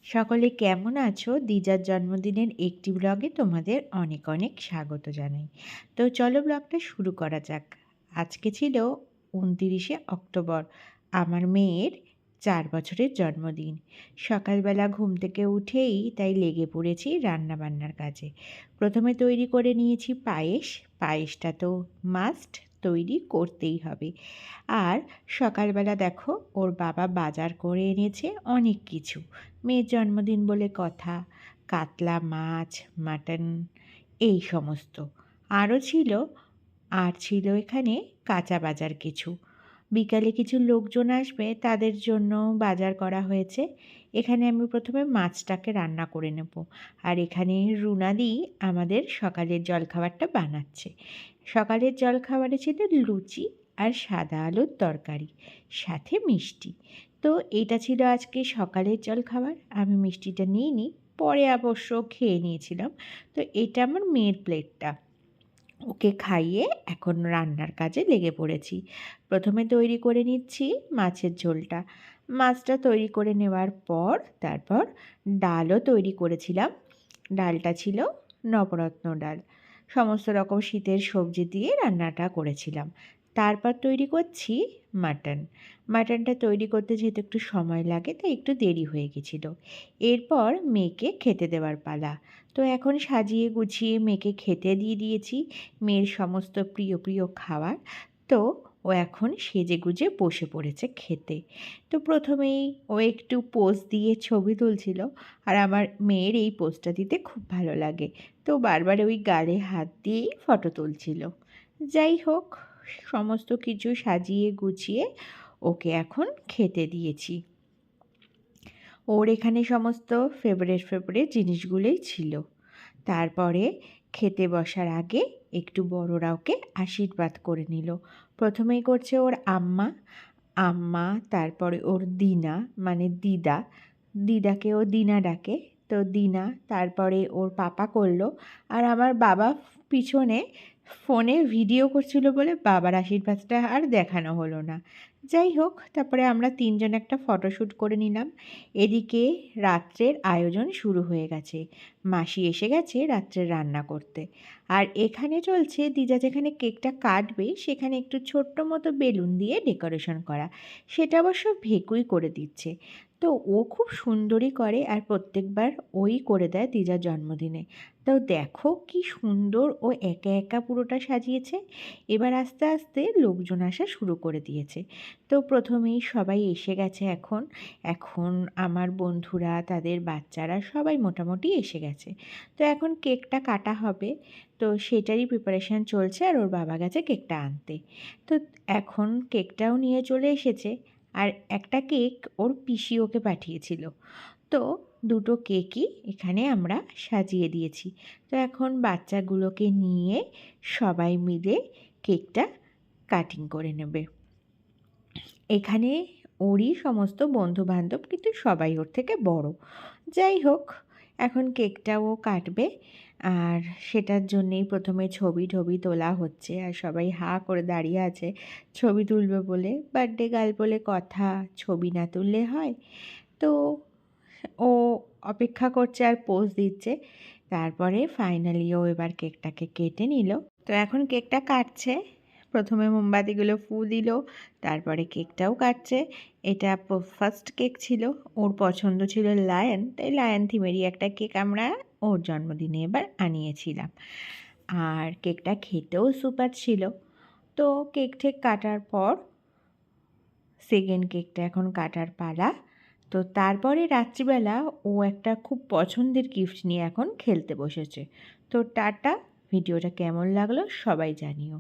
সকলে কেমন আছো? দিজার জন্মদিনের একটি ব্লগে তোমাদের অনেক অনেক স্বাগত জানাই। তো চলো ব্লগটা শুরু করা যাক। আজকে ছিল ২৯শে অক্টোবর, আমার মেয়ের ৪ বছরের জন্মদিন। সকালবেলা ঘুম থেকে উঠেই তাই লেগে পড়েছি রান্নাবান্নার কাজে। প্রথমে তৈরি করে নিয়েছি পায়েস। পায়েসটা তো মাস্ট, তৈরি করতেই হবে। আর সকালবেলা দেখো ওর বাবা বাজার করে এনেছে অনেক কিছু। মেয়ের জন্মদিন বলে কথা, কাতলা মাছ, মাটন, এই সমস্ত। আরও ছিল, এখানে কাঁচা বাজার কিছু। বিকালে কিছু লোকজন আসবে, তাদের জন্য বাজার করা হয়েছে। এখানে আমি প্রথমে মাছটাকে রান্না করে নেব। আর এখানে রুনাদি আমাদের সকালের জলখাবারটা বানাচ্ছে। সকালের জলখাবারে ছিল লুচি আর সাদা আলুর তরকারি, সাথে মিষ্টি। তো এটা ছিল আজকে সকালের জলখাবার। আমি মিষ্টিটা নিইনি, পরে অবশ্য খেয়ে নিয়েছিলাম। তো এটা আমার মেয়ের প্লেটটা, ওকে খাইয়ে এখন রান্নার কাজে লেগে পড়েছি। প্রথমে তৈরি করে নিচ্ছি মাছের ঝোলটা। মাছটা তৈরি করে নেওয়ার পর তারপর ডালও তৈরি করেছিলাম। ডালটা ছিল নবরত্ন ডাল। সমস্ত রকম শীতের সবজি দিয়ে রান্নাটা করেছিলাম। তারপর তৈরি করছি মাটন। মাটনটা তৈরি করতে যেহেতু একটু সময় লাগে, তাই একটু দেরি হয়ে গেছিলো। এরপর মেয়েকে খেতে দেওয়ার পালা। তো এখন সাজিয়ে গুছিয়ে মেয়েকে খেতে দিয়ে দিয়েছি, মেয়ের সমস্ত প্রিয় প্রিয় খাবার। তো ও এখন সেজেগুজে বসে পড়েছে খেতে। তো প্রথমেই ও একটু পোজ দিয়ে ছবি তুলছিল, আর আমার মেয়ের এই পোজটা দিতে খুব ভালো লাগে। তো বারবার ওই গালে হাত দিয়েই ফটো তুলছিল। যাই হোক, সমস্ত কিছু সাজিয়ে গুছিয়ে ওকে এখন খেতে দিয়েছি। ওর এখানে সমস্ত ফেভারিট জিনিসগুলোই ছিল। তারপরে খেতে বসার আগে একটু বড়রা ওকে আশীর্বাদ করে নিল। প্রথমেই করছে ওর আম্মা। আম্মা, তারপরে ওর দিনা মানে দিদা, দিদাকে ও দিনা ডাকে, তো দিনা, তারপরে ওর পাপা করলো। আর আমার বাবা পিছনে ফোনে ভিডিও করছিল বলে বাবার আশীর্বাদটা আর দেখানো হলো না। যাই হোক, তারপরে আমরা তিনজন একটা ফটোশ্যুট করে নিলাম। এদিকে রাত্রের আয়োজন শুরু হয়ে গেছে। মাসি এসে গেছে রাত্রের রান্না করতে। আর এখানে চলছে, দিদা যেখানে কেকটা কাটবে সেখানে একটু ছোট্ট মতো বেলুন দিয়ে ডেকোরেশন করা। সেটা অবশ্য ভেকুই করে দিচ্ছে। তো ও খুব সুন্দরই করে, আর প্রত্যেকবার ওই করে দেয় দিদার জন্মদিনে। তো দেখো কি সুন্দর ও একা একা পুরোটা সাজিয়েছে। এবার আস্তে আস্তে লোকজন আসা শুরু করে দিয়েছে। তো প্রথমেই সবাই এসে গেছে। এখন এখন আমার বন্ধুরা, তাদের বাচ্চারা সবাই মোটামুটি এসে গেছে। তো এখন কেকটা কাটা হবে, তো সেটারই প্রিপারেশান চলছে। আর ওর বাবা গেছে কেকটা আনতে। তো এখন কেকটাও নিয়ে চলে এসেছে। আর একটা কেক ওর পিসি ওকে পাঠিয়েছিল। তো দুটো কেকই এখানে আমরা সাজিয়ে দিয়েছি। তো এখন বাচ্চাগুলোকে নিয়ে সবাই মিলে কেকটা কাটিং করে নেবে। এখানে ওরই সমস্ত বন্ধুবান্ধব, কিন্তু সবাই ওর থেকে বড়। যাই হোক, এখন কেকটাও কাটবে। আর সেটার জন্যেই প্রথমে ছবি টবি তোলা হচ্ছে, আর সবাই হাঁ করে দাঁড়িয়ে আছে ছবি তুলবে বলে। বার্থডে গার্ল বলে কথা, ছবি না তুললে হয়? তো ও অপেক্ষা করছে আর পোজ দিচ্ছে। তারপরে ফাইনালি ও এবার কেকটাকে কেটে নিল। তো এখন কেকটা কাটছে। প্রথমে মোমবাতিগুলো ফু দিল, তারপরে কেকটাও কাটছে। এটা ফার্স্ট কেক ছিল, ওর পছন্দ ছিল লায়ন, তাই লায়ন থিমেরই একটা কেক আমরা ওর জন্মদিনে এবার আনিয়েছিলাম। আর কেকটা খেতেও সুপার ছিল। তো কেক ঠেক কাটার পর সেকেন্ড কেকটা এখন কাটার পালা। তো তারপরে রাত্রিবেলা ও একটা খুব পছন্দের গিফট নিয়ে এখন খেলতে বসেছে। তো টাটা, ভিডিওটা কেমন লাগলো সবাই জানিও।